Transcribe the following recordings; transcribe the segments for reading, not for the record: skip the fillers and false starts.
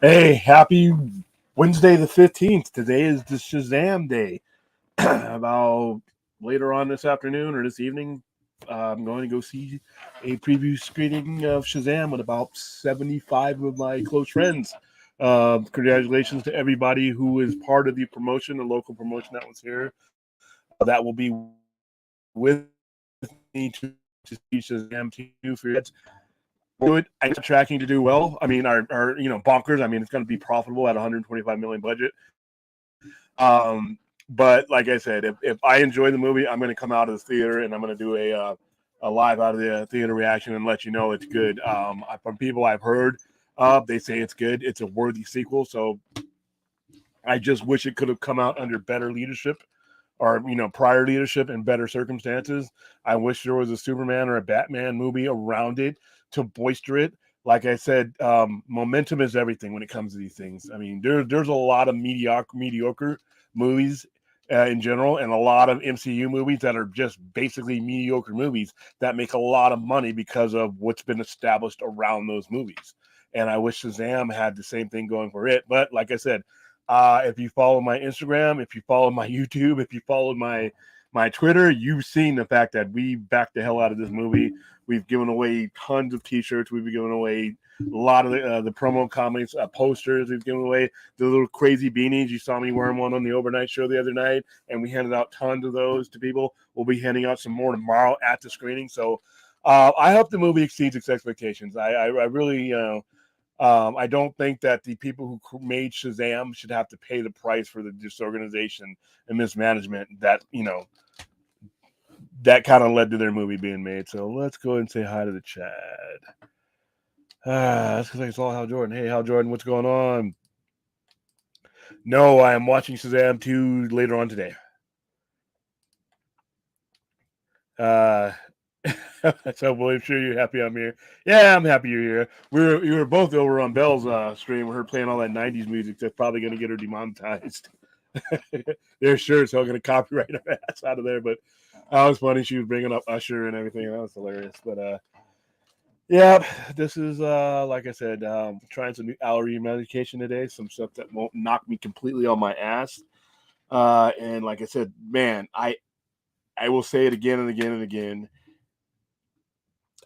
Hey, happy Wednesday the 15th. Today is the Shazam day. About later on this afternoon or this evening, I'm going to go see a preview screening of Shazam with about 75 of my close friends. Congratulations to everybody who is part of the promotion, the local promotion that was here. That will be with me to see Shazam 2 for your kids. Do it. I know tracking to do well. I mean, our bonkers. I mean, it's going to be profitable at 125 million budget. But like I said, if I enjoy the movie, I'm going to come out of the theater and I'm going to do a live out of the theater reaction and let you know it's good. From people I've heard, they say it's good. It's a worthy sequel. So I just wish it could have come out under better leadership or prior leadership and better circumstances. I wish there was a Superman or a Batman movie around it to bolster it. Like I said, momentum is everything when it comes to these things. I mean, there's a lot of mediocre movies in general, and a lot of MCU movies that are just basically mediocre movies that make a lot of money because of what's been established around those movies. And I wish Shazam had the same thing going for it. But like I said, if you follow my Instagram, if you follow my YouTube, if you followed my Twitter, you've seen the fact that we backed the hell out of this movie. We've given away tons of T-shirts. We've given away a lot of the promo comics, posters. We've given away the little crazy beanies. You saw me wearing one on the overnight show the other night, and we handed out tons of those to people. We'll be handing out some more tomorrow at the screening. So I hope the movie exceeds its expectations. I really, I don't think that the people who made Shazam should have to pay the price for the disorganization and mismanagement that that kind of led to their movie being made. So let's go ahead and say hi to the chat. That's because I saw Hal Jordan. Hey, Hal Jordan, what's going on? No, I am watching Shazam 2 later on today. So, boy, I'm sure you're happy I'm here. Yeah, I'm happy you're here. We were both over on Belle's stream. We're playing all that '90s music that's probably going to get her demonetized. They're sure as hell going to copyright her ass out of there. But that was funny. She was bringing up Usher and everything. That was hilarious. But yeah, this is like I said, trying some new allergy medication today. Some stuff that won't knock me completely on my ass. And like I said, man, I will say it again and again and again.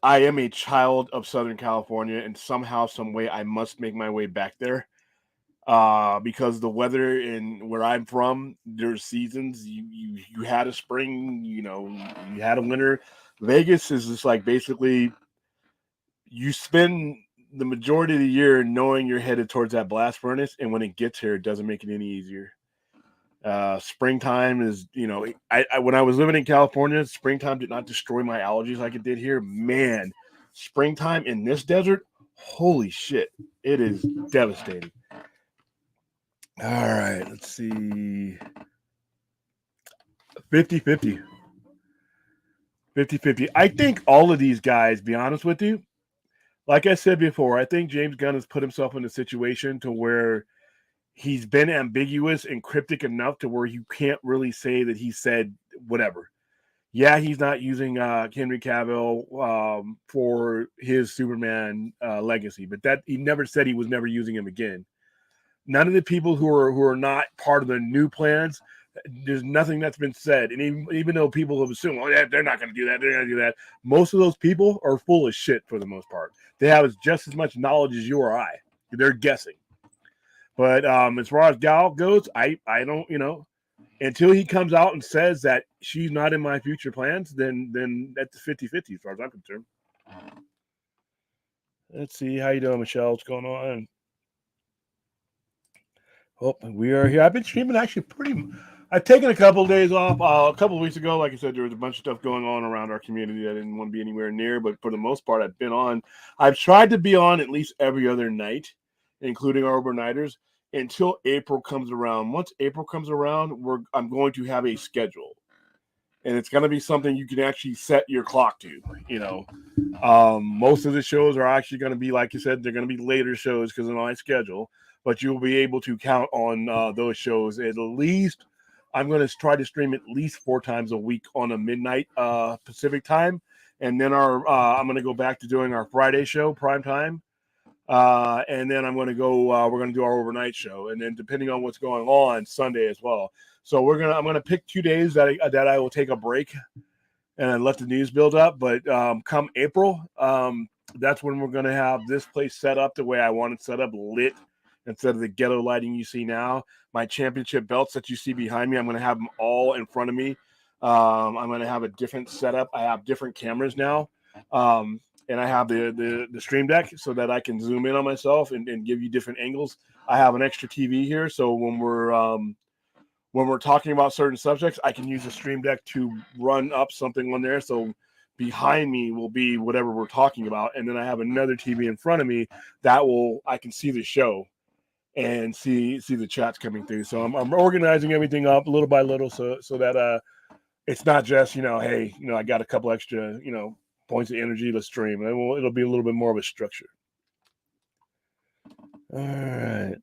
I am a child of Southern California, and somehow, some way, I must make my way back there. Because the weather in where I'm from, there's seasons. You had a spring, you had a winter. Vegas is just like basically you spend the majority of the year knowing you're headed towards that blast furnace, and when it gets here, it doesn't make it any easier. Springtime is, I when I was living in California, springtime did not destroy my allergies like it did here. Man, springtime in this desert, holy shit, it is devastating. All right, let's see. 50-50. 50-50. I think all of these guys, be honest with you, like I said before, I think James Gunn has put himself in a situation to where he's been ambiguous and cryptic enough to where you can't really say that he said whatever. Yeah, he's not using Henry Cavill for his Superman legacy, but that he never said he was never using him again. None of the people who are not part of the new plans, there's nothing that's been said. And even though people have assumed, oh, yeah, they're not going to do that, they're going to do that. Most of those people are full of shit for the most part. They have just as much knowledge as you or I. They're guessing. But as far as Gal goes, I don't, until he comes out and says that she's not in my future plans, then that's 50-50 as far as I'm concerned. Let's see. How you doing, Michelle? What's going on? Oh, we are here. I've been streaming actually pretty. I've taken a couple of days off. A couple of weeks ago, like I said, there was a bunch of stuff going on around our community I didn't want to be anywhere near. But for the most part, I've been on. I've tried to be on at least every other night, including our overnighters, until April comes around. Once April comes around, I'm going to have a schedule, and it's going to be something you can actually set your clock to. Most of the shows are actually going to be, like you said, they're going to be later shows because of my schedule, but you'll be able to count on those shows at least. I'm going to try to stream at least 4 times a week on a midnight Pacific time, and then I'm going to go back to doing our Friday show prime time. And then I'm going to go. We're going to do our overnight show, and then depending on what's going on, Sunday as well. So I'm gonna pick 2 days that I will take a break and let the news build up. But come April, that's when we're going to have this place set up the way I want it set up, lit instead of the ghetto lighting you see now. My championship belts that you see behind me, I'm going to have them all in front of me. I'm going to have a different setup. I have different cameras now. And I have the Stream Deck so that I can zoom in on myself and give you different angles. I have an extra TV here, so when we're talking about certain subjects, I can use the Stream Deck to run up something on there. So behind me will be whatever we're talking about, and then I have another TV in front of me I can see the show and see the chats coming through. So I'm organizing everything up little by little, so that it's not just hey, I got a couple extra points of energy to stream. It'll be a little bit more of a structure. All right.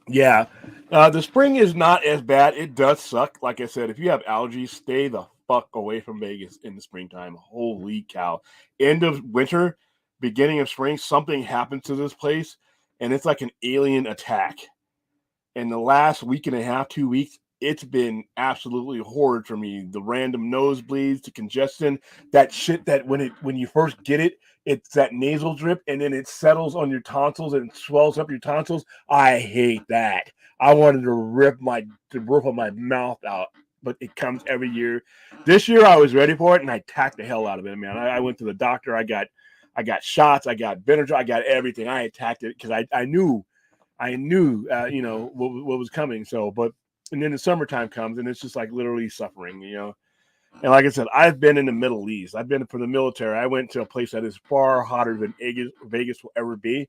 Yeah. The spring is not as bad. It does suck. Like I said, if you have allergies, stay the fuck away from Vegas in the springtime. Holy cow. End of winter, beginning of spring, something happens to this place, and it's like an alien attack. And the last week and a half, 2 weeks, it's been absolutely horrid for me. The random nosebleeds, the congestion, that shit that when you first get it, it's that nasal drip, and then it settles on your tonsils and swells up your tonsils. I hate that. I wanted to rip my mouth out, but it comes every year. This year I was ready for it, and I tacked the hell out of it, man. I went to the doctor. I got shots. I got Benadryl. I got everything. I attacked it because I knew what was coming. So, and then the summertime comes, and it's just like literally suffering, And like I said, I've been in the Middle East. I've been for the military. I went to a place that is far hotter than Vegas will ever be.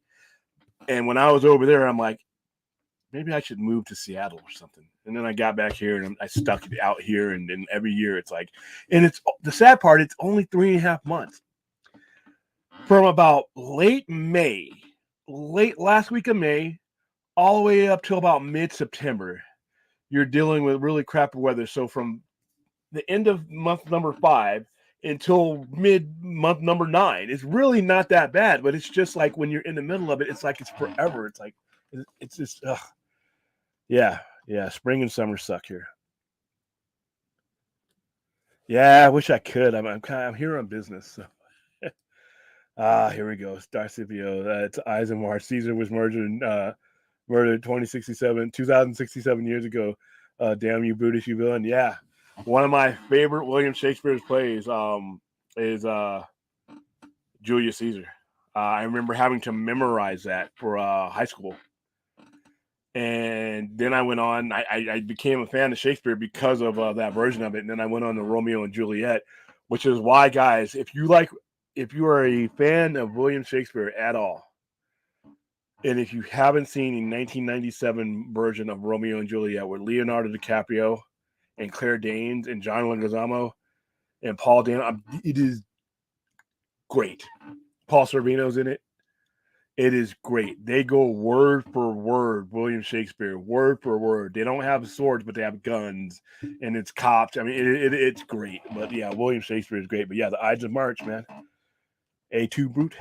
And when I was over there, I'm like, maybe I should move to Seattle or something. And then I got back here and I stuck it out here. And then every year it's like, and it's the sad part, it's only 3.5 months. From about late last week of May, all the way up till about mid-September, you're dealing with really crappy weather. So from the end of month number 5 until mid-month number 9, it's really not that bad. But it's just like when you're in the middle of it, it's like it's forever. It's like it's just yeah. Spring and summer suck here. Yeah, I wish I could. I'm here on business. So. Here we go. Starcipio. It's Eisenhower. Caesar was murdered 2067 years ago. Damn you, Brutish, you villain. Yeah. One of my favorite William Shakespeare's plays is Julius Caesar. I remember having to memorize that for high school. And then I went on, I became a fan of Shakespeare because of that version of it. And then I went on to Romeo and Juliet, which is why, guys, if you are a fan of William Shakespeare at all, and if you haven't seen the 1997 version of Romeo and Juliet with Leonardo DiCaprio and Claire Danes and John Leguizamo and Paul Dano, it is great. Paul Sorvino's in it. It is great. They go word for word, William Shakespeare, word for word. They don't have swords, but they have guns, and it's cops. I mean, it's great. But yeah, William Shakespeare is great. But yeah, the Ides of March, man. A2 Brute.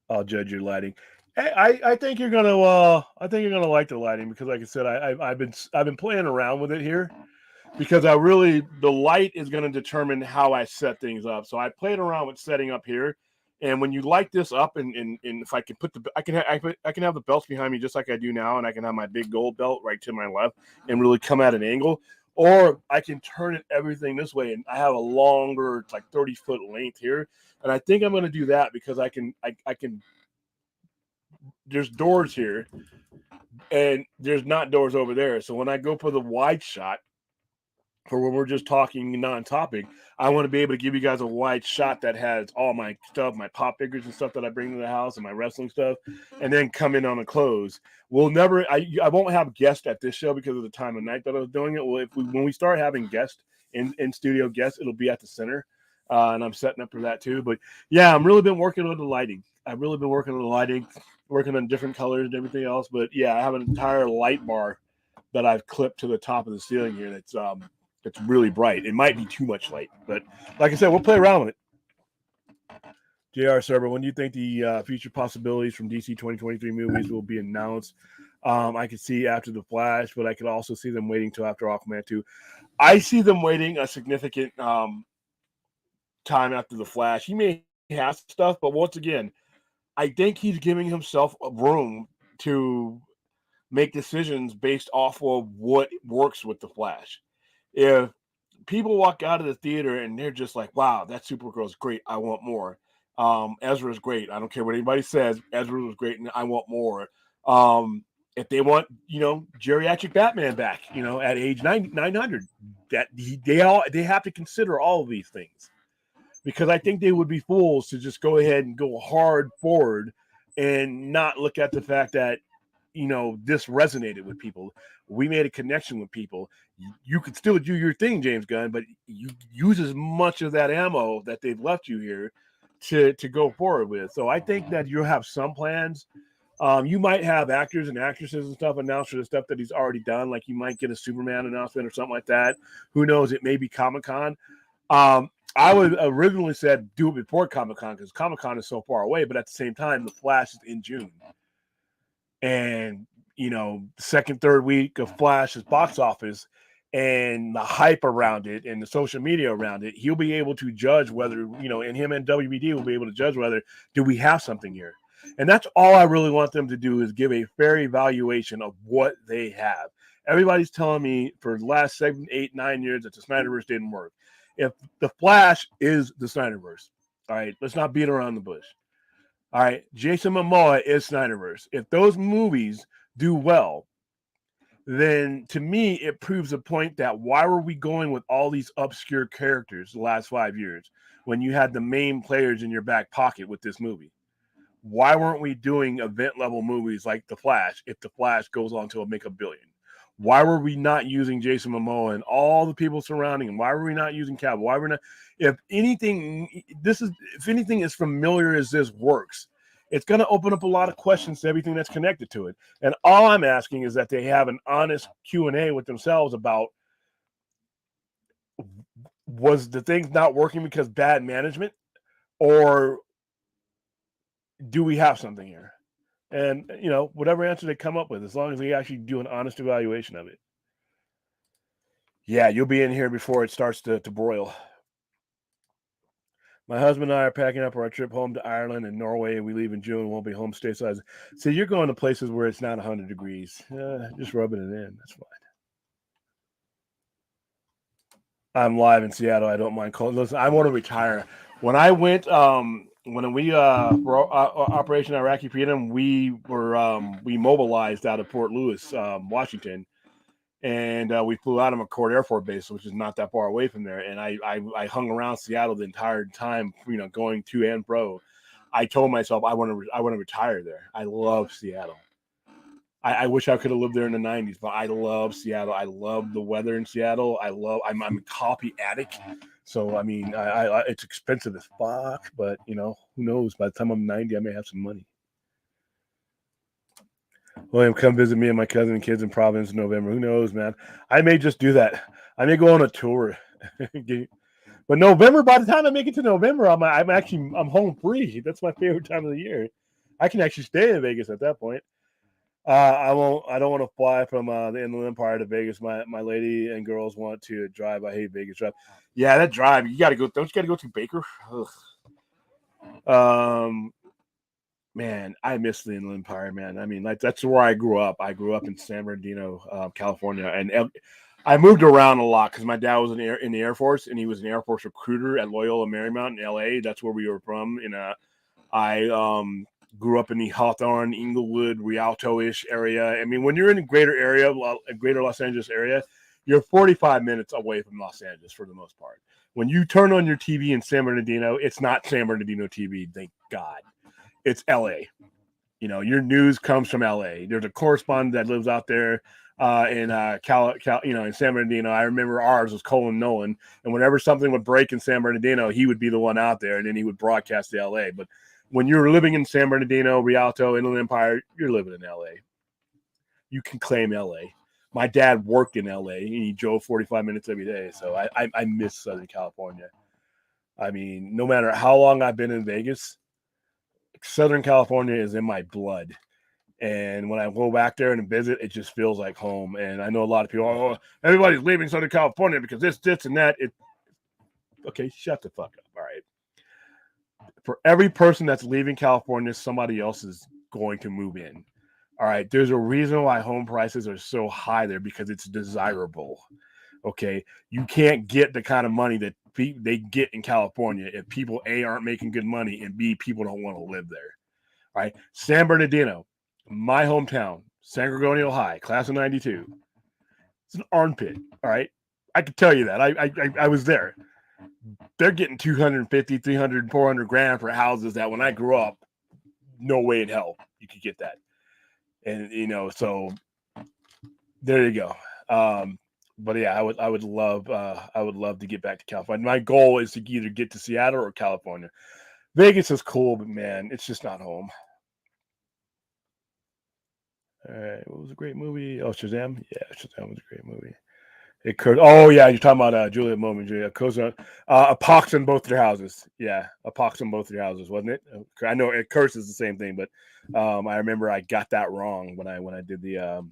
I'll judge your lighting. I think you're gonna like the lighting because, like I said, I've been playing around with it here because the light is going to determine how I set things up. So I played around with setting up here, and when you light this up, and if I can I can have the belts behind me just like I do now, and I can have my big gold belt right to my left and really come at an angle, or I can turn it everything this way, and I have a longer, it's like 30-foot length here. And I think I'm going to do that because I can. There's doors here, and there's not doors over there. So when I go for the wide shot, for when we're just talking non-topic, I want to be able to give you guys a wide shot that has all my stuff, my pop figures and stuff that I bring to the house, and my wrestling stuff, and then come in on a close. I won't have guests at this show because of the time of night that I was doing it. Well, when we start having guests in studio guests, it'll be at the center. And I'm setting up for that too. But yeah, I've really been working on the lighting. Working on different colors and everything else. But yeah, I have an entire light bar that I've clipped to the top of the ceiling here. That's really bright. It might be too much light, but like I said, we'll play around with it. J.R. Serber, when do you think the future possibilities from DC 2023 movies will be announced? I could see after The Flash, but I could also see them waiting till after Aquaman 2. I see them waiting a significant time after The Flash. He may have stuff, but once again, I think he's giving himself a room to make decisions based off of what works with The Flash. If people walk out of the theater and they're just like, wow, that Supergirl's great. I want more. Ezra's great. I don't care what anybody says. Ezra was great and I want more. If they want, geriatric Batman back, at age 900, that they have to consider all of these things, because I think they would be fools to just go ahead and go hard forward and not look at the fact that, this resonated with people. We made a connection with people. You could still do your thing, James Gunn, but you use as much of that ammo that they've left you here to go forward with. So I think that you'll have some plans. You might have actors and actresses and stuff announced for the stuff that he's already done. Like you might get a Superman announcement or something like that. Who knows? It may be Comic-Con. I would originally said do it before Comic-Con because Comic-Con is so far away, but at the same time, The Flash is in June. And, second, third week of Flash's box office and the hype around it and the social media around it, he'll be able to judge whether, and him and WBD will be able to judge whether do we have something here. And that's all I really want them to do is give a fair evaluation of what they have. Everybody's telling me for the last 7, 8, 9 years that the Snyderverse didn't work. If the Flash is the Snyderverse, all right, let's not beat around the bush. All right, Jason Momoa is Snyderverse. If those movies do well, then to me, it proves a point that why were we going with all these obscure characters the last 5 years when you had the main players in your back pocket with this movie? Why weren't we doing event-level movies like The Flash if The Flash goes on to make $1 billion? Why were we not using Jason Momoa and all the people surrounding him? Why were we not using Cavill? Why were we not? If anything as familiar as this works, it's going to open up a lot of questions to everything that's connected to it. And all I'm asking is that they have an honest Q&A with themselves about, was the things not working because bad management, or do we have something here? And, whatever answer they come up with, as long as they actually do an honest evaluation of it. Yeah, you'll be in here before it starts to broil. My husband and I are packing up our trip home to Ireland and Norway, and we leave in June. Won't be home stateside. So you're going to places where it's not 100 degrees. Just rubbing it in. That's fine. I'm live in Seattle. I don't mind cold. Listen, I want to retire. When I went, when we for Operation Iraqi Freedom, we mobilized out of Port Louis, Washington, and we flew out of McCord Air Force Base, which is not that far away from there. And I hung around Seattle the entire time, going to and fro. I told myself I want to retire there. I love Seattle. I wish I could have lived there in the 90s, but I love Seattle. I love the weather in Seattle. I'm a coffee addict. So, I mean, I it's expensive as fuck, but, who knows? By the time I'm 90, I may have some money. William, come visit me and my cousin and kids in Providence in November. Who knows, man? I may just do that. I may go on a tour. But November, by the time I make it to November, I'm home free. That's my favorite time of the year. I can actually stay in Vegas at that point. I don't want to fly from the Inland Empire to Vegas. My lady and girls want to drive. I hate Vegas drive. Yeah, that drive. You got to go. Don't you got to go to Baker? Ugh. Man, I miss the Inland Empire, man. I mean, that's where I grew up. I grew up in San Bernardino, California, and I moved around a lot because my dad was in the Air Force, and he was an Air Force recruiter at Loyola Marymount in L.A. That's where we were from. And I grew up in the Hawthorne, Inglewood, Rialto-ish area. I mean, when you're in the greater Los Angeles area, you're 45 minutes away from Los Angeles for the most part. When you turn on your TV in San Bernardino, it's not San Bernardino TV, thank God. It's LA. Your news comes from LA. There's a correspondent that lives out there in in San Bernardino. I remember ours was Colin Nolan, and whenever something would break in San Bernardino, he would be the one out there, and then he would broadcast to LA. But when you're living in San Bernardino, Rialto, Inland Empire, you're living in LA. You can claim LA. My dad worked in LA, and he drove 45 minutes every day. So I miss Southern California. I mean, no matter how long I've been in Vegas, Southern California is in my blood. And when I go back there and visit, it just feels like home. And I know a lot of people, oh, everybody's leaving Southern California because this, and that. Okay, shut the fuck up. All right. For every person that's leaving California, somebody else is going to move in. All right. There's a reason why home prices are so high there because it's desirable. Okay. You can't get the kind of money that they get in California if people, A, aren't making good money, and B, people don't want to live there. All right. San Bernardino, my hometown, San Gregorio High, class of 92. It's an armpit. All right. I can tell you that. I was there. They're getting 250, 300, 400 grand for houses that when I grew up, no way in hell you could get that. And, so there you go. But yeah, I would love to get back to California. My goal is to either get to Seattle or California. Vegas is cool, but man, it's just not home. All right, what was a great movie? Oh, Shazam. Yeah, Shazam was a great movie. It cursed. Oh yeah, you're talking about Juliet Moment. Julia Cosa, a pox in both their houses. Yeah, a pox in both their houses, wasn't it? I know it curses the same thing, but I remember I got that wrong when I did the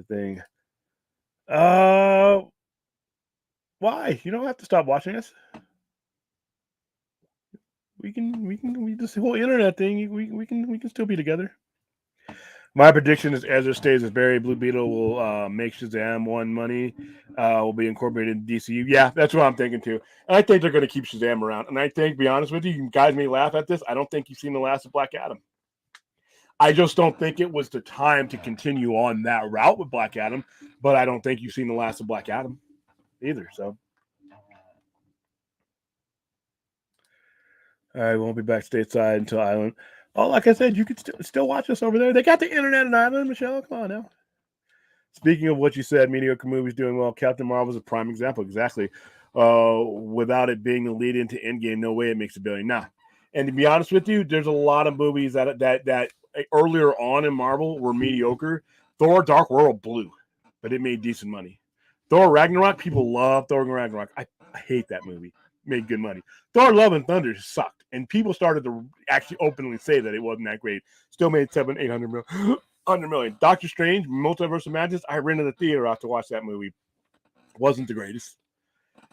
thing. Why? You don't have to stop watching us. We this whole internet thing. We can still be together. My prediction is Ezra stays as Barry. Blue Beetle will make Shazam 1 money. Will be incorporated in DCU. Yeah, that's what I'm thinking too. And I think they're going to keep Shazam around. And I think, to be honest with you guys may laugh at this, I don't think you've seen the last of Black Adam. I just don't think it was the time to continue on that route with Black Adam. But I don't think you've seen the last of Black Adam either. So, I won't be back stateside until Island. Oh, like I said, you could still watch us over there. They got the internet in Ireland, Michelle. Come on now. Speaking of what you said, mediocre movies doing well. Captain Marvel is a prime example. Exactly. Without it being a lead into Endgame, no way it makes $1 billion. Now, and to be honest with you, there's a lot of movies that earlier on in Marvel were mediocre. Thor: Dark World blew, but it made decent money. Thor: Ragnarok, people love Thor: Ragnarok. I hate that movie. Made good money. Thor: Love and Thunder sucked, and people started to actually openly say that it wasn't that great. Still made 700-800 million. 100 million. Doctor Strange, Multiverse of Madness. I rented the theater out to watch that movie. Wasn't the greatest.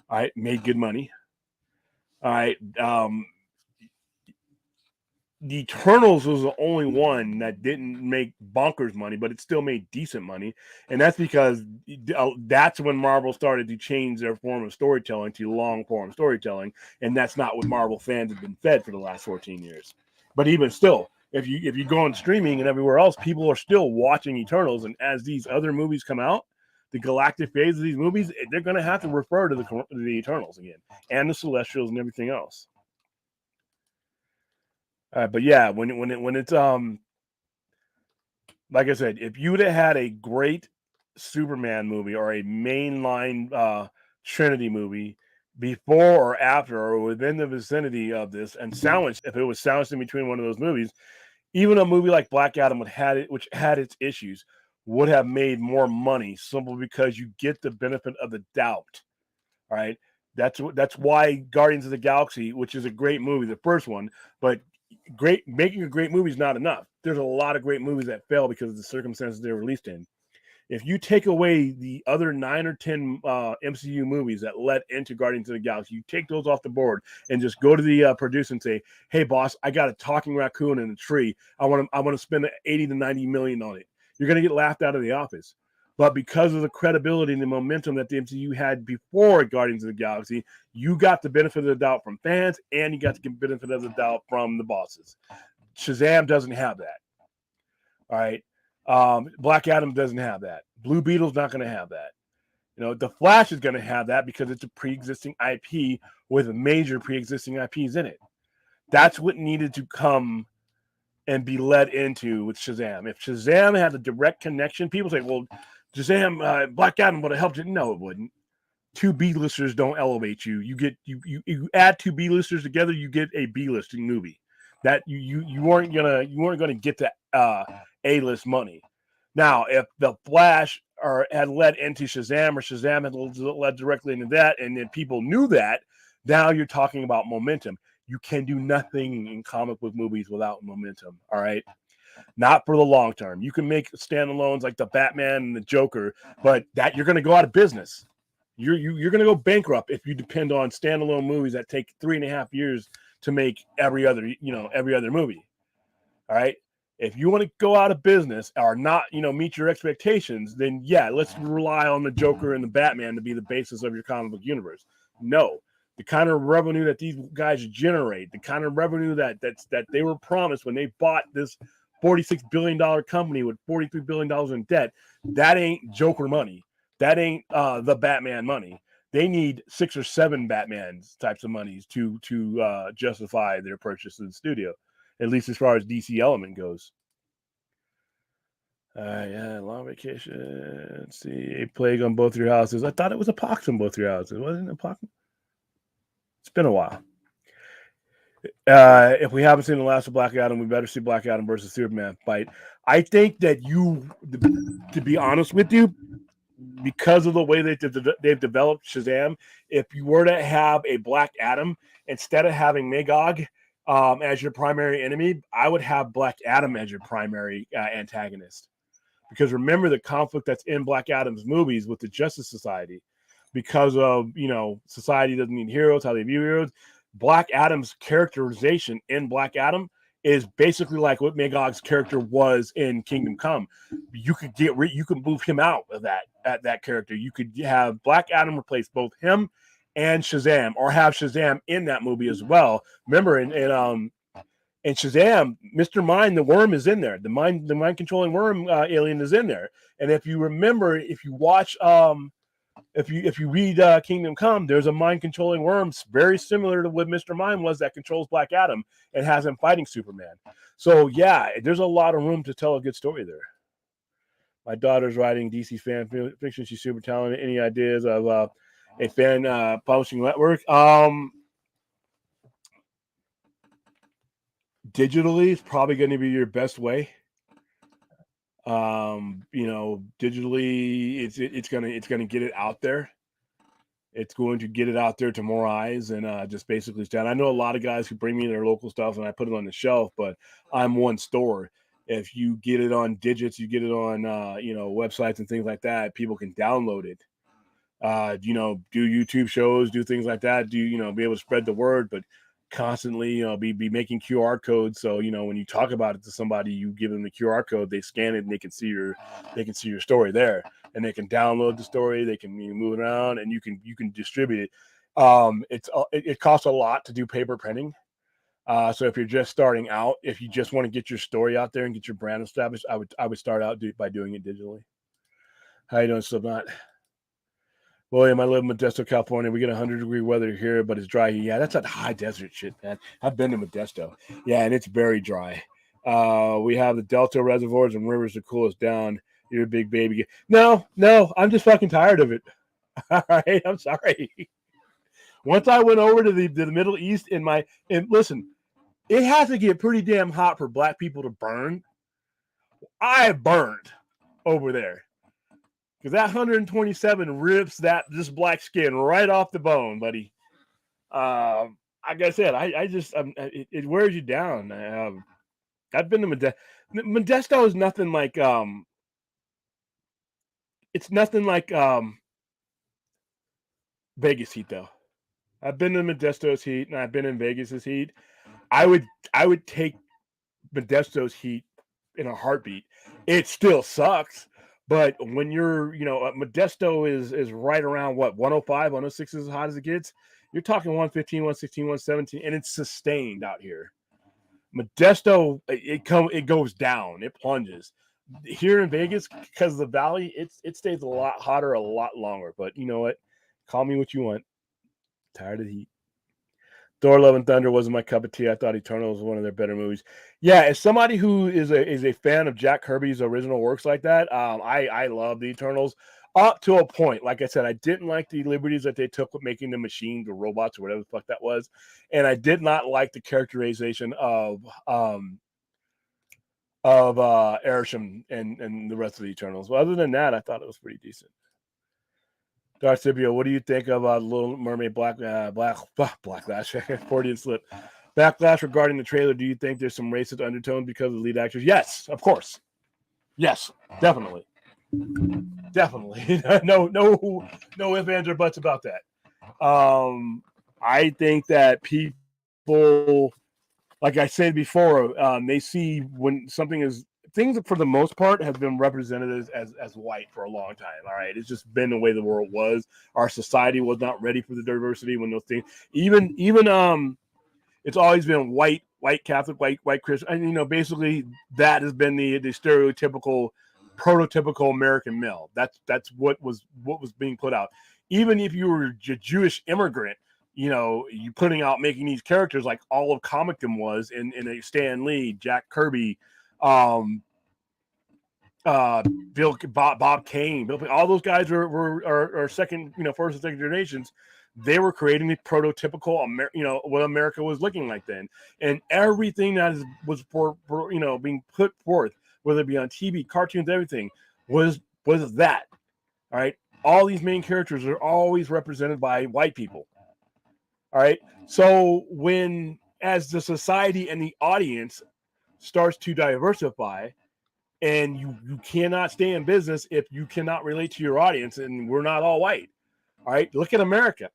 All right, made good money. All right, the Eternals was the only one that didn't make bonkers money, but it still made decent money, and that's because that's when Marvel started to change their form of storytelling to long form storytelling, and that's not what Marvel fans have been fed for the last 14 years. But even still, if you go on streaming and everywhere else, people are still watching Eternals, and as these other movies come out, the galactic phase of these movies, they're going to have to refer to the Eternals again, and the Celestials and everything else. But yeah, when it's like I said, if you'd have had a great Superman movie or a mainline Trinity movie before or after or within the vicinity of this, and sandwiched, if it was sandwiched in between one of those movies, even a movie like Black Adam which had its issues, would have made more money simply because you get the benefit of the doubt. All right. That's why Guardians of the Galaxy, which is a great movie, the first one, but making a great movie is not enough. There's a lot of great movies that fail because of the circumstances they're released in. If you take away the other 9 or 10 MCU movies that led into Guardians of the Galaxy, you take those off the board and just go to the producer and say, "Hey, boss, I got a talking raccoon in a tree. I want to spend 80 to 90 million on it." You're going to get laughed out of the office. But because of the credibility and the momentum that the MCU had before Guardians of the Galaxy, you got the benefit of the doubt from fans, and you got the benefit of the doubt from the bosses. Shazam doesn't have that. All right. Black Adam doesn't have that. Blue Beetle's not going to have that. The Flash is going to have that because it's a pre-existing IP with major pre-existing IPs in it. That's what needed to come and be led into with Shazam. If Shazam had a direct connection, people say, well, Shazam, Black Adam would have helped it. No, it wouldn't. 2 B-listers don't elevate you. You add 2 B-listers together, you get a B-listing movie. That you weren't gonna get the A-list money. Now, if the Flash had led into Shazam, or Shazam had led directly into that, and then people knew that, now you're talking about momentum. You can do nothing in comic book movies without momentum. All right. Not for the long term. You can make standalones like the Batman and the Joker, but that you're going to go out of business. You're going to go bankrupt if you depend on standalone movies that take 3.5 years to make every other movie. All right. If you want to go out of business or not, meet your expectations, then yeah, let's rely on the Joker and the Batman to be the basis of your comic book universe. No, the kind of revenue that these guys generate, the kind of revenue that they were promised when they bought this $46 billion company with $43 billion in debt, that ain't Joker money. That ain't the Batman money. They need 6 or 7 Batmans types of monies to justify their purchase in the studio, at least as far as DC Element goes. Yeah, long vacation. Let's see, a plague on both your houses. I thought it was a pox on both your houses. Wasn't it a pox? It's been a while. If we haven't seen the last of Black Adam, we better see Black Adam versus Superman fight. I think that to be honest with you, because of the way they've developed Shazam, if you were to have a Black Adam instead of having Magog as your primary enemy, I would have Black Adam as your primary antagonist. Because remember the conflict that's in Black Adam's movies with the Justice Society, because of society doesn't need heroes, how they view heroes. Black Adam's characterization in Black Adam is basically like what Magog's character was in Kingdom Come. You can move him out of that character. You could have Black Adam replace both him and Shazam, or have Shazam in that movie as well. Remember in Shazam, Mr. Mind, the worm is in there. The mind controlling worm alien is in there. And if you remember, if you watch if you read Kingdom Come, there's a mind controlling worm very similar to what Mr. Mind was that controls Black Adam and has him fighting Superman. So yeah, there's a lot of room to tell a good story there. My daughter's writing DC fan fiction. She's super talented. Any ideas of a fan publishing network? Digitally is probably going to be your best way. Digitally, it's gonna get it out there. It's going to get it out there to more eyes and just basically stand. I know a lot of guys who bring me their local stuff and I put it on the shelf, but I'm one store. If you get it on digits, you get it on websites and things like that, people can download it. Do YouTube shows, do things like that, be able to spread the word, but constantly, be making QR codes. So, when you talk about it to somebody, you give them the QR code, they scan it and they can see your story there, and they can download the story, they can move it around, and you can distribute it. It costs a lot to do paper printing. So if you're just starting out, if you just want to get your story out there and get your brand established, I would start out by doing it digitally. How you doing, Slipknot? William, I live in Modesto, California. We get 100-degree weather here, but it's dry. Yeah, that's that high desert shit, man. I've been to Modesto. Yeah, and it's very dry. We have the Delta reservoirs and rivers to cool us down. You're a big baby. No, I'm just fucking tired of it. All right, I'm sorry. Once I went over to the Middle East and listen, it has to get pretty damn hot for black people to burn. I burned over there. Because that 127 rips this black skin right off the bone, buddy. Like I said, it wears you down. I've been to Modesto. Modesto is nothing like it's nothing like Vegas heat though. I've been to Modesto's heat and I've been in Vegas's heat. I would take Modesto's heat in a heartbeat. It still sucks. But when you're, Modesto is right around 105, 106 is as hot as it gets. You're talking 115, 116, 117, and it's sustained out here. Modesto, it goes down, it plunges. Here in Vegas, because of the valley, it stays a lot hotter, a lot longer. But you know what? Call me what you want. Tired of the heat. Thor: Love and Thunder wasn't my cup of tea. I thought Eternal was one of their better movies. Yeah, as somebody who is a fan of Jack Kirby's original works like that, I love the Eternals up to a point. Like I said, I didn't like the liberties that they took with making the machines or robots or whatever the fuck that was, and I did not like the characterization of Arishem and the rest of the Eternals. But other than that, I thought it was pretty decent. Darcibio, what do you think of Little Mermaid Backlash, Freudian slip, backlash regarding the trailer? Do you think there's some racist undertones because of the lead actors? Yes, of course. Yes, definitely. Definitely. No ifs, ands, or buts about that. I think that people, like I said before, they see when something is things for the most part have been represented as white for a long time. All right, it's just been the way the world was. Our society was not ready for the diversity when those things. Even it's always been white Catholic, white Christian, and basically that has been the stereotypical, prototypical American male. That's what was being put out. Even if you were a Jewish immigrant, you putting out making these characters like all of comicdom was in a Stan Lee, Jack Kirby, um, Bob Kane, all those guys are second, first and second generations. They were creating the prototypical, what America was looking like then, and everything that was being put forth, whether it be on TV, cartoons, everything was that. All right, all these main characters are always represented by white people. All right, so as the society and the audience starts to diversify, and you cannot stay in business if you cannot relate to your audience, and we're not all white. All right, look at America.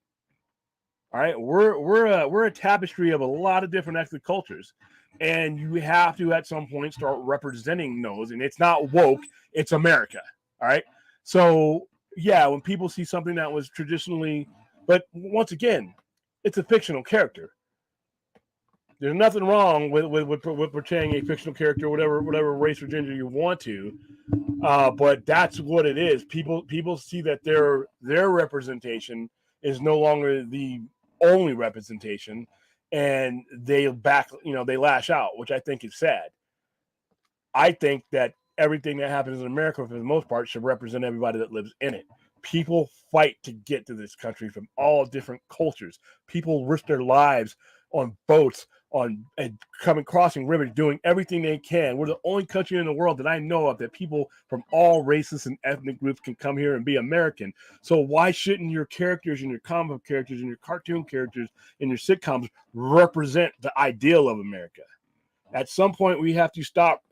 All right, we're a tapestry of a lot of different ethnic cultures, and you have to at some point start representing those. And it's not woke; it's America. All right, so yeah, when people see something that was traditionally, but once again, it's a fictional character. There's nothing wrong with portraying a fictional character, whatever race or gender you want to, but that's what it is. People see that their representation is no longer the only representation, and they lash out, which I think is sad. I think that everything that happens in America, for the most part, should represent everybody that lives in it. People fight to get to this country from all different cultures. People risk their lives on boats, crossing rivers, doing everything they can. We're the only country in the world that I know of that people from all races and ethnic groups can come here and be American. So why shouldn't your characters and your comic book characters and your cartoon characters and your sitcoms represent the ideal of America? At some point, we have to stop.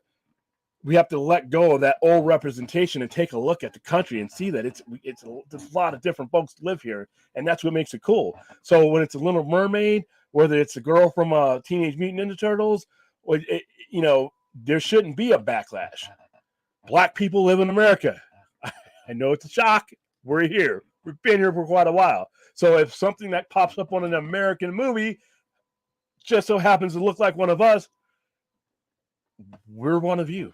We have to let go of that old representation and take a look at the country and see that there's a lot of different folks live here, and that's what makes it cool. So when it's a Little Mermaid, whether it's a girl from Teenage Mutant Ninja Turtles, or there shouldn't be a backlash. Black people live in America. I know it's a shock. We're here. We've been here for quite a while. So if something that pops up on an American movie just so happens to look like one of us, we're one of you.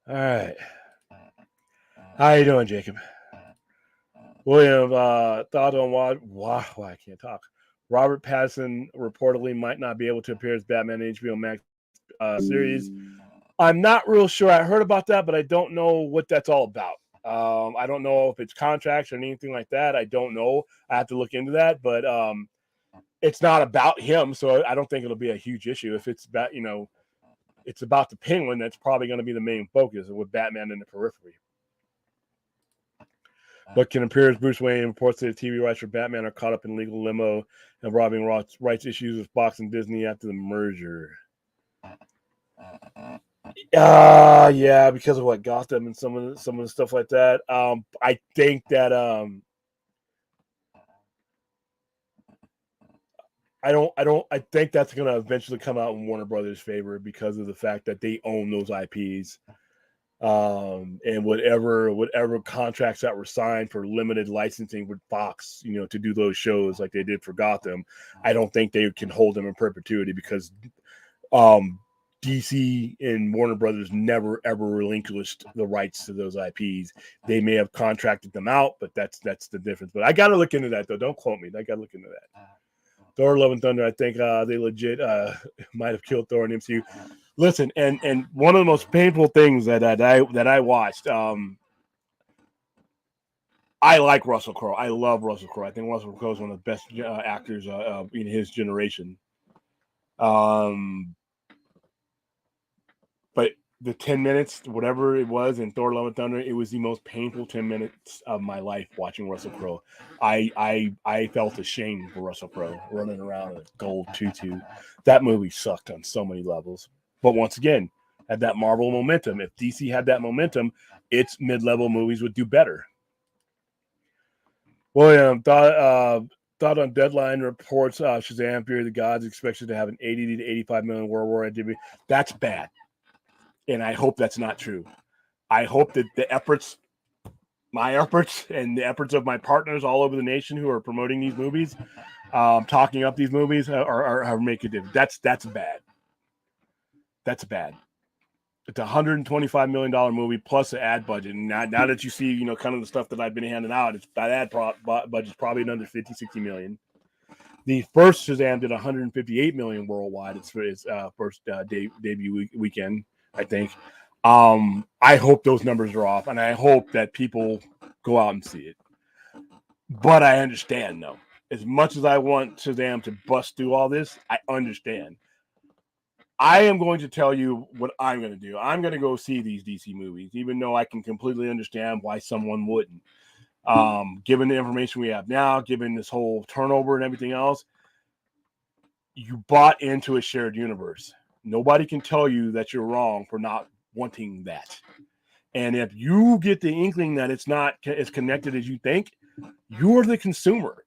All right. How you doing, Jacob? William, thought on why I can't talk. Robert Pattinson reportedly might not be able to appear as Batman in HBO Max series. I'm not real sure. I heard about that, but I don't know what that's all about. I don't know if it's contracts or anything like that. I don't know. I have to look into that, but it's not about him, so I don't think it'll be a huge issue. If it's about, it's about the Penguin, that's probably going to be the main focus with Batman in the periphery. But can appear as Bruce Wayne. Reports that the TV rights for Batman are caught up in legal limbo and robbing rights issues with Fox and Disney after the merger. Yeah, because of what Gotham and some of the stuff like that. I think that I think that's going to eventually come out in Warner Brothers' favor because of the fact that they own those IPs. And whatever contracts that were signed for limited licensing with Fox, to do those shows like they did for Gotham, I don't think they can hold them in perpetuity because DC and Warner Brothers never ever relinquished the rights to those IPs. They may have contracted them out, but that's the difference. But I got to look into that though. Don't quote me. I got to look into that. Thor: Love and Thunder, I think they legit might have killed Thor in the MCU. Listen, and one of the most painful things that I watched, I like Russell Crowe. I love Russell Crowe. I think Russell Crowe is one of the best actors in his generation. But the 10 minutes, whatever it was in Thor: Love and Thunder, it was the most painful 10 minutes of my life watching Russell Crowe. I felt ashamed for Russell Crowe running around in a gold tutu. That movie sucked on so many levels. But once again, had that Marvel momentum. If DC had that momentum, its mid-level movies would do better. William thought on Deadline reports Shazam: Fury of the Gods expected to have an 80 to 85 million worldwide debut. That's bad, and I hope that's not true. I hope that my efforts, and the efforts of my partners all over the nation who are promoting these movies, talking up these movies, are making it. That's bad. That's bad. It's a $125 million movie plus the ad budget. And now that you see, kind of the stuff that I've been handing out, it's that ad budget's probably another 50, 60 million. The first Shazam did 158 million worldwide. It's for its first debut weekend, I think. I hope those numbers are off, and I hope that people go out and see it. But I understand, though. As much as I want Shazam to bust through all this, I understand. I am going to tell you what I'm going to do. I'm going to go see these DC movies, even though I can completely understand why someone wouldn't. Given the information we have now, given this whole turnover and everything else, you bought into a shared universe. Nobody can tell you that you're wrong for not wanting that. And if you get the inkling that it's not as connected as you think, you're the consumer.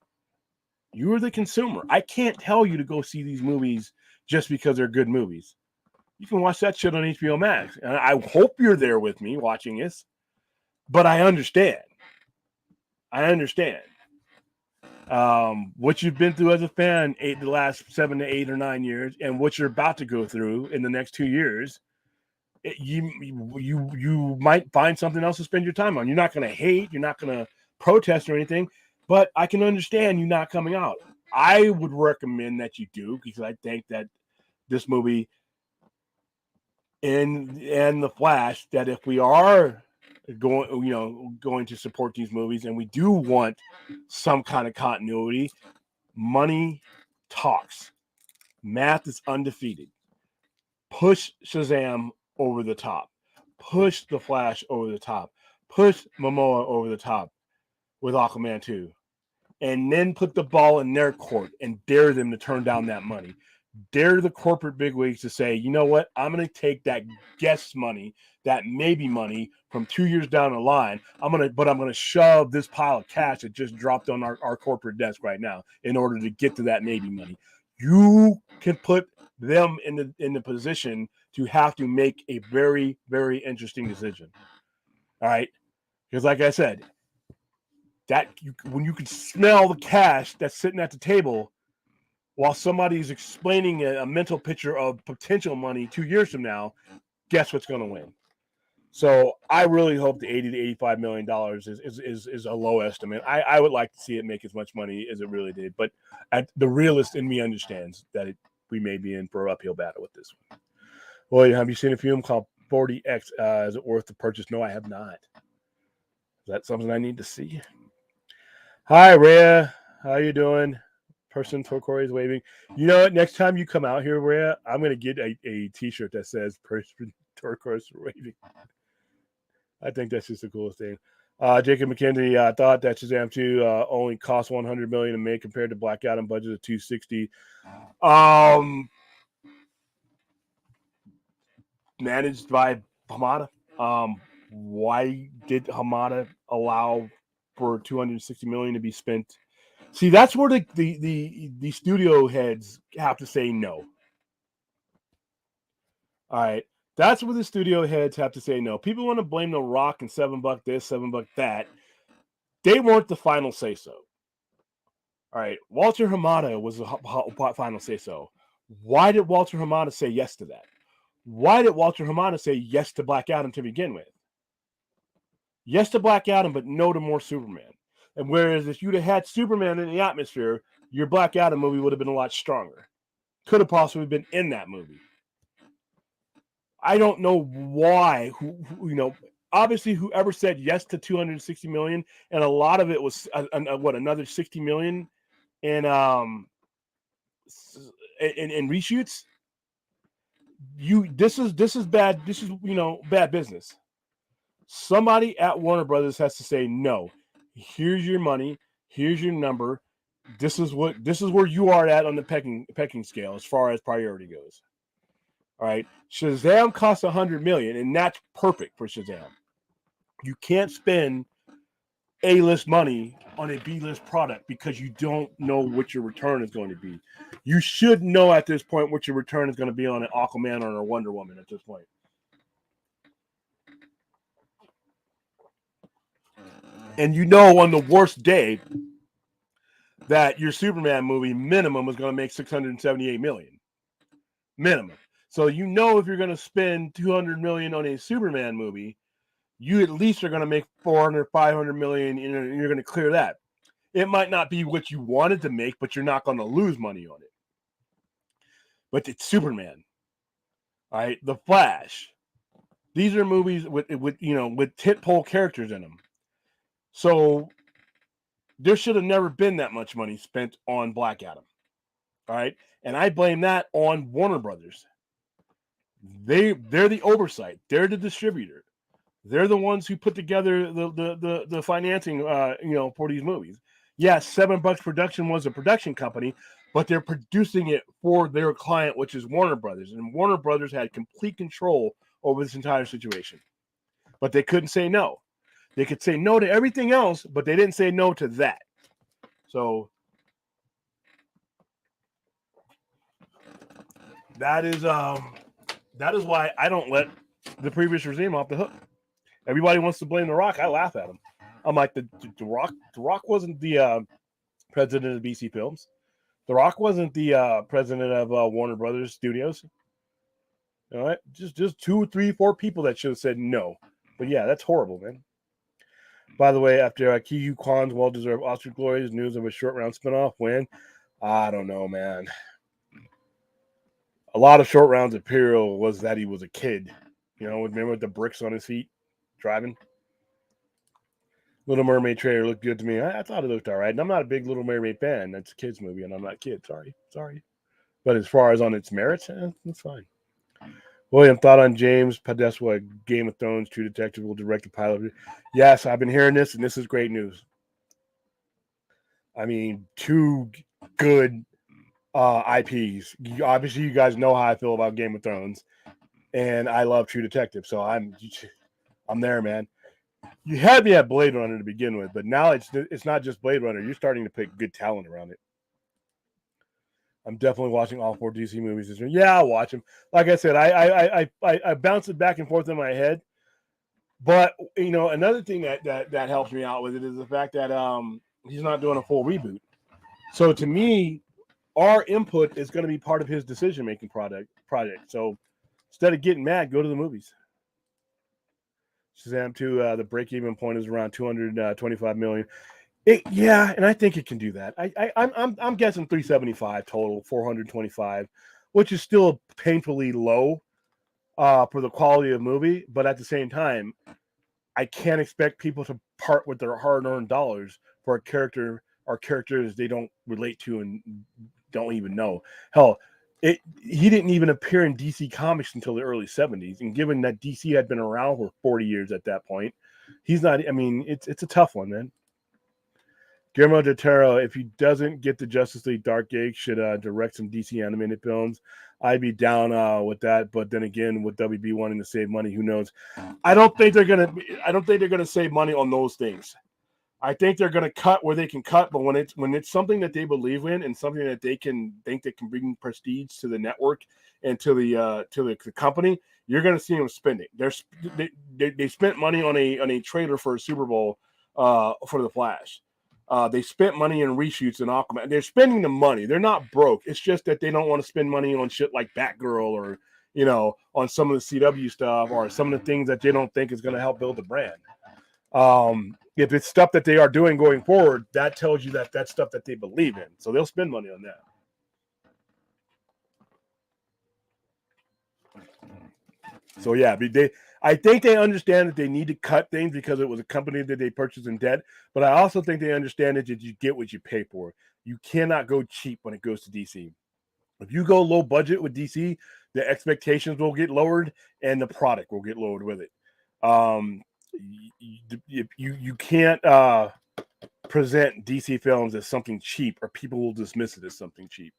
You're the consumer. I can't tell you to go see these movies just because they're good movies. You can watch that shit on HBO Max. And I hope you're there with me watching this. But I understand. What you've been through as a fan the last 7 to 8 or 9 years, and what you're about to go through in the next 2 years, you might find something else to spend your time on. You're not going to hate, you're not going to protest or anything, but I can understand you not coming out. I would recommend that you do, because I think that this movie and the Flash, that if we are going to support these movies, and we do want some kind of continuity, money talks. Math is undefeated. Push Shazam over the top. Push the Flash over the top. Push Momoa over the top with Aquaman 2. And then put the ball in their court and dare them to turn down that money. Dare the corporate bigwigs to say, you know what, I'm going to take that guest money, that maybe money from 2 years down the line. I'm going to shove this pile of cash that just dropped on our corporate desk right now in order to get to that maybe money. You can put them in the position to have to make a very, very interesting decision. All right. Because like I said, when you can smell the cash that's sitting at the table, while somebody's explaining a mental picture of potential money 2 years from now, guess what's going to win? So I really hope the $80 to $85 million is a low estimate. I would like to see it make as much money as it really did. But the realist in me understands that we may be in for an uphill battle with this one. Well, have you seen a film called 40X? Is it worth the purchase? No, I have not. Is that something I need to see? Hi, Rhea. How you doing? Person turquoise is waving. You know what? Next time you come out here, Rhea, I'm going to get a T-shirt that says person turquoise waving. I think that's just the coolest thing. Jacob McKenzie thought that Shazam 2 only cost $100 million to make compared to Black Adam budget of $260. Managed by Hamada. Why did Hamada allow for $260 million to be spent? See, that's where the studio heads have to say no. All right. That's where the studio heads have to say no. People want to blame The Rock and $7 this, $7 that. They weren't the final say so. All right. Walter Hamada was the final say so. Why did Walter Hamada say yes to that? Why did Walter Hamada say yes to Black Adam to begin with? Yes to Black Adam, but no to more Superman. And whereas if you'd have had Superman in the atmosphere, your Black Adam movie would have been a lot stronger. Could have possibly been in that movie. I don't know why. Obviously, whoever said yes to $260 million, and a lot of it was another $60 million in reshoots. This is bad. This is bad business. Somebody at Warner Brothers has to say no. Here's your money. Here's your number. This is where you are at on the pecking scale as far as priority goes. All right, Shazam costs $100 million, and that's perfect for Shazam. You can't spend A-list money on a B-list product because you don't know what your return is going to be. You should know at this point what your return is going to be on an Aquaman or a Wonder Woman at this point. And on the worst day that your Superman movie minimum is going to make $678 million. Minimum. So if you're going to spend $200 million on a Superman movie, you at least are going to make $400, $500 million, and you're going to clear that. It might not be what you wanted to make, but you're not going to lose money on it. But it's Superman. All right, The Flash. These are movies with titpole characters in them. So there should have never been that much money spent on Black Adam. All right, and I blame that on Warner Brothers. They're the oversight. They're the distributor. They're the ones who put together the financing, for these movies. Yes, $7 Production was a production company, but they're producing it for their client, which is Warner Brothers. And Warner Brothers had complete control over this entire situation. But they couldn't say no. They could say no to everything else, but they didn't say no to that. So that is why I don't let the previous regime off the hook. Everybody wants to blame The Rock. I laugh at him. I'm like, The Rock wasn't the president of BC Films. The Rock wasn't the president of Warner Brothers Studios. All right, just 2, 3, 4 people that should have said no. But yeah, that's horrible, man. By the way, after Ki Kwan's well-deserved Oscar glories, news of a short round spinoff win, I don't know, man. A lot of short rounds appeal was that he was a kid. Remember with the bricks on his feet, driving. Little Mermaid trailer looked good to me. I thought it looked all right. And I'm not a big Little Mermaid fan. That's a kid's movie, and I'm not a kid. Sorry. But as far as on its merits, it's fine. William, thought on James Podeswa, Game of Thrones, True Detective will direct the pilot. Yes, I've been hearing this, and this is great news. I mean, 2 good IPs. Obviously, you guys know how I feel about Game of Thrones, and I love True Detective, so I'm there, man. You had me at Blade Runner to begin with, but now it's not just Blade Runner. You're starting to pick good talent around it. I'm definitely watching all 4 DC movies this year. Yeah, I'll watch them. Like I said, I bounce it back and forth in my head. But another thing that helps me out with it is the fact that he's not doing a full reboot. So to me, our input is going to be part of his decision-making project. So instead of getting mad, go to the movies. Shazam 2, the break-even point is around $225 million. And I think it can do that. I'm guessing 375 total, 425, which is still painfully low for the quality of the movie. But at the same time, I can't expect people to part with their hard-earned dollars for a character or characters they don't relate to and don't even know. Hell, he didn't even appear in DC Comics until the early 70s. And given that DC had been around for 40 years at that point, he's not. I mean, it's a tough one, man. Guillermo del Toro, if he doesn't get the Justice League, Dark Age should direct some DC animated films. I'd be down with that, but then again, with WB wanting to save money, who knows? I don't think they're gonna save money on those things. I think they're gonna cut where they can cut, but when it's something that they believe in and something that they can think that can bring prestige to the network and to the company, you're gonna see them spending. They spent money on a trailer for a Super Bowl for The Flash. They spent money in reshoots in Aquaman. They're spending the money. They're not broke. It's just that they don't want to spend money on shit like Batgirl or, on some of the CW stuff or some of the things that they don't think is going to help build the brand. If it's stuff that they are doing going forward, that tells you that that's stuff that they believe in. So they'll spend money on that. So yeah, I think they understand that they need to cut things because it was a company that they purchased in debt. But I also think they understand that you get what you pay for. You cannot go cheap when it goes to DC. If you go low budget with DC, the expectations will get lowered and the product will get lowered with it. Um, you can't present DC films as something cheap, or people will dismiss it as something cheap.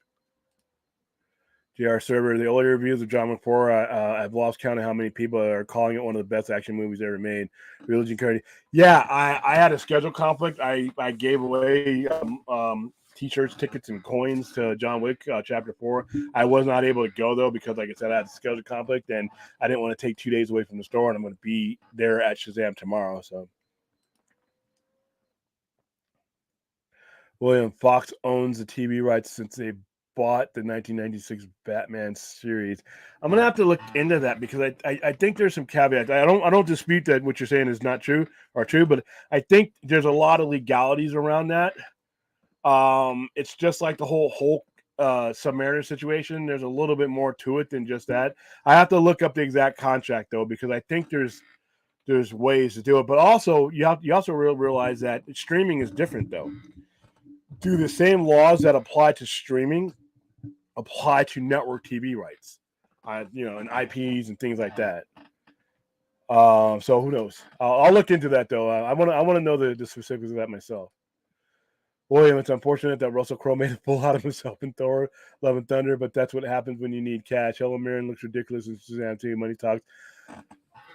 JR Server, the early reviews of John McFour, I've lost count of how many people are calling it one of the best action movies ever made. Religion Cardi. Yeah, I had a schedule conflict. I gave away t-shirts, tickets, and coins to John Wick Chapter 4. I was not able to go, though, because, like I said, I had a schedule conflict, and I didn't want to take 2 days away from the store, and I'm going to be there at Shazam tomorrow. So, William Fox owns the TV rights since they bought the 1996 Batman series. I'm gonna have to look into that because I think there's some caveats. I don't dispute that what you're saying is not true or true, but I think there's a lot of legalities around that. It's just like the whole Hulk Submariner situation. There's a little bit more to it than just that. I have to look up the exact contract though, because I think there's ways to do it. But also you also realize that streaming is different though. Do the same laws that apply to streaming apply to network TV rights, and IPs and things like that. So who knows? I'll look into that though. I want to know the specifics of that myself. William, it's unfortunate that Russell Crowe made a fool out of himself in Thor: Love and Thunder, but that's what happens when you need cash. Helen Mirren looks ridiculous in Shazam 2. Money talks.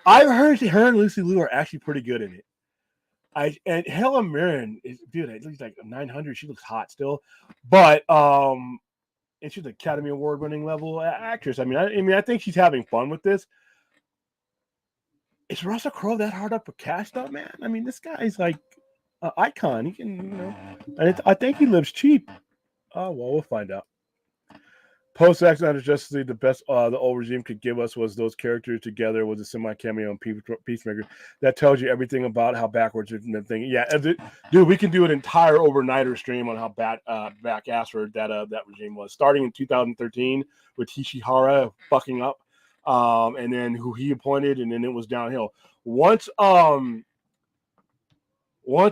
I've heard her and Lucy Liu are actually pretty good in it. And Helen Mirren is, dude, at least like 900. She looks hot still, but and she's an Academy Award winning level actress. I think she's having fun with this. Is Russell Crowe that hard up for cash though, man? I mean, this guy's like an icon. He can, and I think he lives cheap. Oh well, we'll find out. Post Zack Snyder's Justice League, the best the old regime could give us was those characters together with a semi cameo and Peacemaker. That tells you everything about how backwards the thing. Yeah, dude, we can do an entire overnighter stream on how back assward that regime was, starting in 2013 with Ishihara fucking up, and then who he appointed, and then it was downhill. Once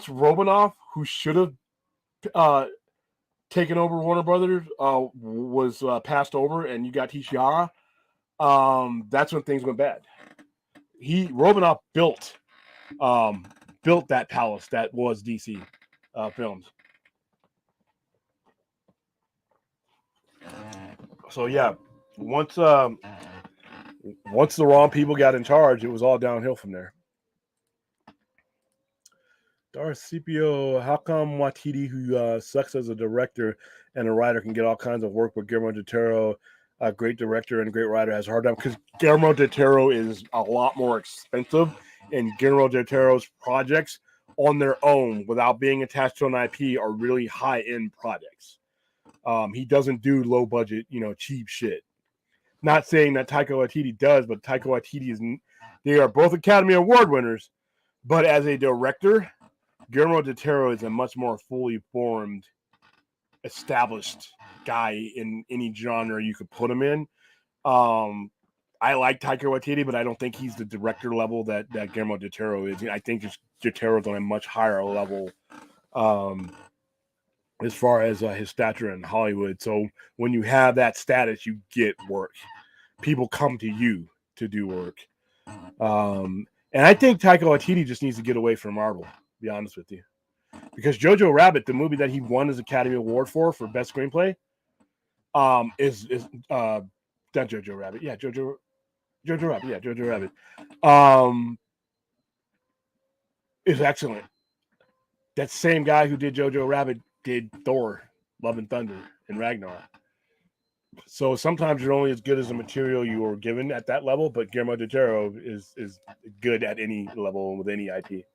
Romanoff, who should have taken over Warner Brothers, was passed over, and you got Ishihara, that's when things went bad. Romanoff built that palace that was DC Films. So yeah, once the wrong people got in charge, it was all downhill from there. Darcipio, how come Watiti, who sucks as a director and a writer, can get all kinds of work, but Guillermo del Toro, a great director and a great writer, has a hard time? Because Guillermo del Toro is a lot more expensive, and Guillermo del Toro's projects on their own, without being attached to an IP, are really high-end projects. He doesn't do low-budget, cheap shit. Not saying that Taika Waititi does, but Taika Waititi they are both Academy Award winners, but as a director, Guillermo del Toro is a much more fully formed, established guy in any genre you could put him in. I like Taika Waititi, but I don't think he's the director level that Guillermo del Toro is. I think del Toro's on a much higher level as far as his stature in Hollywood. So when you have that status, you get work. People come to you to do work. And I think Taika Waititi just needs to get away from Marvel, to be honest with you. Because Jojo Rabbit, the movie that he won his Academy Award for Best Screenplay, is not Jojo Rabbit. Yeah, Jojo Rabbit. Yeah, Jojo Rabbit. Is excellent. That same guy who did Jojo Rabbit did Thor, Love and Thunder, and Ragnarok. So sometimes you're only as good as the material you were given at that level, but Guillermo del Toro is good at any level with any IP.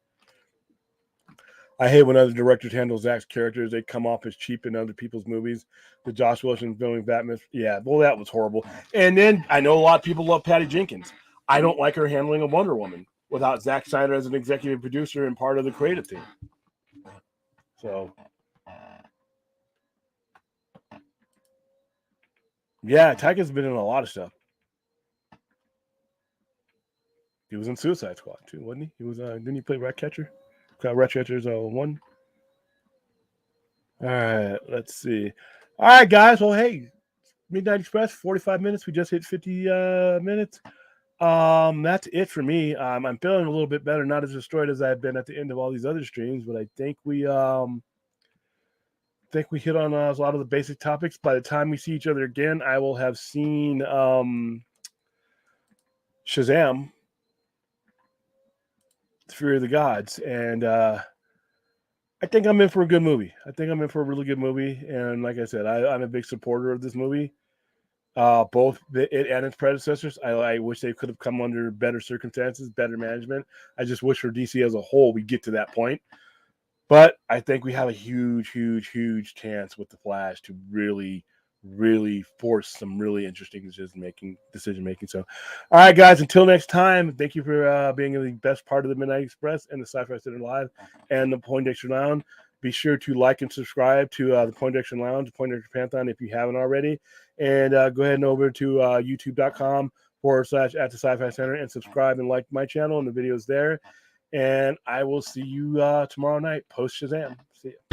I hate when other directors handle Zach's characters. They come off as cheap in other people's movies. The Josh Wilson filming Batman. Yeah, well, that was horrible. And then I know a lot of people love Patty Jenkins. I don't like her handling of Wonder Woman without Zack Snyder as an executive producer and part of the creative team. So, yeah, Taika's been in a lot of stuff. He was in Suicide Squad too, wasn't he? He was. Didn't he play Ratcatcher? Ratcatcher's 1. All right, let's see. All right, guys. Well, hey, Midnight Express, 45 minutes. We just hit 50 minutes. That's it for me. I'm feeling a little bit better, not as destroyed as I've been at the end of all these other streams, but I think we hit on a lot of the basic topics. By the time we see each other again, I will have seen Shazam, The Fury of the Gods, and I think I'm in for a good movie. I think I'm in for a really good movie, and like I said, I'm a big supporter of this movie. Both it and its predecessors. I wish they could have come under better circumstances, better management. I just wish for DC as a whole we get to that point. But I think we have a huge, huge, huge chance with the Flash to really, really force some really interesting decision making. So, all right, guys. Until next time, thank you for being the best part of the Midnight Express and the Sci-Fi Center Live and the Poindexter Lounge. Be sure to like and subscribe to the Poindexter Lounge, Poindexter Pantheon, if you haven't already. And go ahead and over to youtube.com/at the Sci-Fi Center and subscribe and like my channel and the videos there. And I will see you tomorrow night post Shazam. See you.